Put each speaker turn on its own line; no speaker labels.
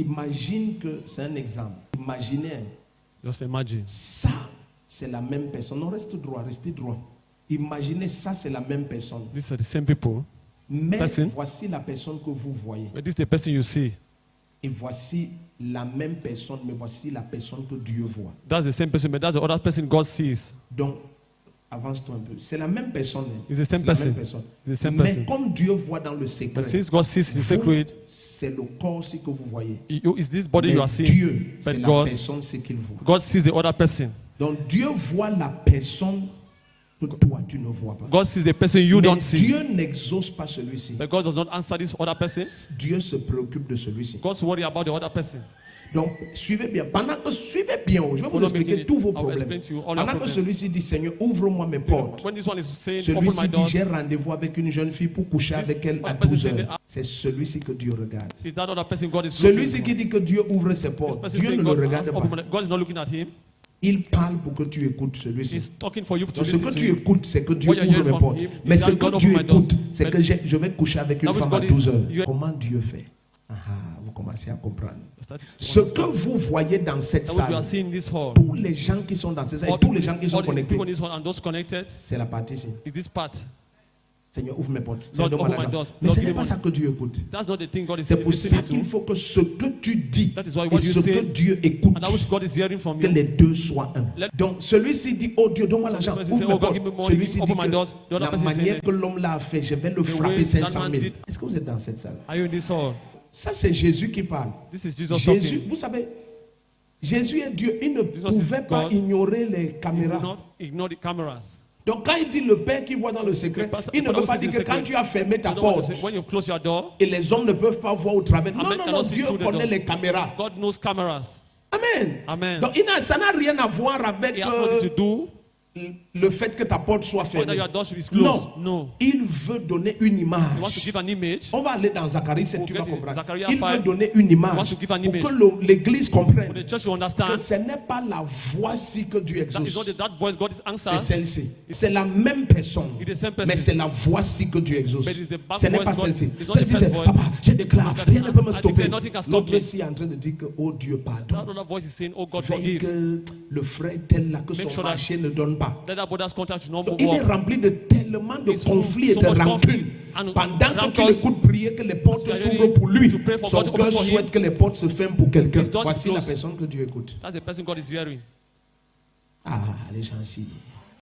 Imagine que, c'est un exemple. Imaginez.
Just imagine.
Ça, c'est la même personne. Non, restez droit. Imaginez, ça, c'est la même personne.
These are the same people.
Mais
Person.
voici la personne que vous voyez.
But this is the person you see.
Et voici la même personne, mais voici la personne que Dieu voit.
That's the same person, but that's the other person God sees.
Donc, avance-toi un peu. C'est la même personne.
It's the same
C'est la
person.
même personne.
It's the same
Mais
person.
comme Dieu voit dans le
But
secret,
since God sees in
vous,
secret,
c'est le corps aussi que vous voyez.
is this body
Mais
you are seeing?
Dieu, c'est
But
la
God,
personne, c'est qu'il voit.
God sees the other person.
Donc Dieu voit la personne que toi tu ne vois pas.
God sees the person you
Mais
don't see.
Dieu n'exauce pas celui-ci.
But God does not answer this other person.
Dieu se préoccupe de celui-ci.
God's worry about the other person.
Donc suivez bien. Suivez bien. Je vais vous expliquer tous vos problèmes. Pendant que celui-ci dit Seigneur, ouvre-moi mes portes.
When this one is saying, open my
Celui-ci dit
door,
j'ai rendez-vous avec une jeune fille pour coucher avec elle à 12 heures. C'est celui-ci que Dieu regarde.
is that other person God is
Celui-ci
looking
qui dit que Dieu ouvre ses portes,
for?
Dieu ne le regarde pas.
God is not looking at him.
Il parle pour que tu écoutes celui-ci.
He's talking for you to
Donc ce que
listen to
tu
him.
écoutes, c'est que Dieu
What you're
ouvre
hearing
mes
from
portes.
him
Mais
is
ce
that
que
God
tu
open my doors.
écoutes, c'est que je vais coucher avec une
That
femme
was
à
God is-
12 heures.
you-
Comment Dieu fait? Vous commencez à comprendre.
Start to
Ce que
understand.
vous voyez dans cette
That what you
salle,
are seeing in this hall.
tous les gens qui sont dans cette salle, et tous les gens qui sont
all the
connectés,
people in this hall and those connected,
c'est la partie ici.
is this part.
Seigneur, ouvre mes portes.
Lord,
Seigneur, donne-moi
open my
l'argent.
doors.
Mais
Lord,
ce
give
n'est
me
pas ça
money.
que Dieu écoute.
That's not the thing God is
C'est pour ça
listening
qu'il
to.
faut que ce que tu dis
That is why
et
what you
ce que
say
Dieu écoute,
And that which God is hearing from
que
you.
les deux soient un.
Let-
Donc celui-ci dit, oh Dieu, donne-moi l'argent,
person
ouvre
say,
mes
oh God,
portes.
give me money,
Celui-ci dit
open my doors. The
que
other
la
person
manière
say,
que l'homme l'a fait, je vais le
way
frapper
that
500
man
000.
did-
Est-ce que vous êtes dans cette salle?
Are you in this hall?
Ça c'est Jésus qui parle.
This is Jesus
Jésus,
talking.
vous savez, Jésus est Dieu, il ne
Jesus is
pouvait pas
God.
ignorer les
He will
caméras.
not ignore the cameras.
Donc quand il dit le Père qui voit dans le secret, il ne veut pas dire que quand tu as fermé ta
You don't want to
porte
say, when you close your door,
et les hommes ne peuvent pas voir au travers. Non,
Amen.
non, non,
Cannot see
Dieu
through the
connaît
door.
les caméras.
God knows cameras.
Amen.
Amen.
Donc ça n'a rien à voir avec
It has nothing to do
le fait que ta porte soit
whether
fermée.
your door should be closed.
Non.
No.
Il veut donner une
He wants to
image.
give an image.
On va aller dans Zacharie 7, tu
We'll
vas
get in
comprendre.
Zachariah
Il veut
5.
donner une image
wants to give an
pour
image.
que l'église comprenne
For the church to
que
understand
ce n'est pas la voix-ci que Dieu
that is not
exauce.
that voice God is
C'est
answered.
celle-ci. C'est la même personne.
It's the same person.
Mais c'est la voix-ci que Dieu exauce.
But it's the back
Ce n'est
voice
pas
God-
celle-ci.
it's not the
Celle-ci,
first
c'est
voice.
Papa, je déclare, rien ne peut me
I
stopper.
declare nothing can stop
L'autre
me.
ici est en train de dire que, oh Dieu,
That
pardon.
other voice is saying, oh God,
Veille
forgive.
que le frère tel là, que
Make
son
sure that-
marché ne donne pas.
Let that brother's contact should not
Donc,
move
il est
up.
rempli de tellement de
It's full-
conflits et
so
de
much
rancunes.
conflict and
Pendant que tu
rancors.
l'écoutes prier que les portes
You are
s'ouvrent
ready
pour lui,
to pray for
son
God to open
cœur
for him.
souhaite que les portes se ferment pour quelqu'un.
His doors
Voici la
closed.
personne que Dieu écoute.
That's the person God is hearing.
Ah, les gens-ci.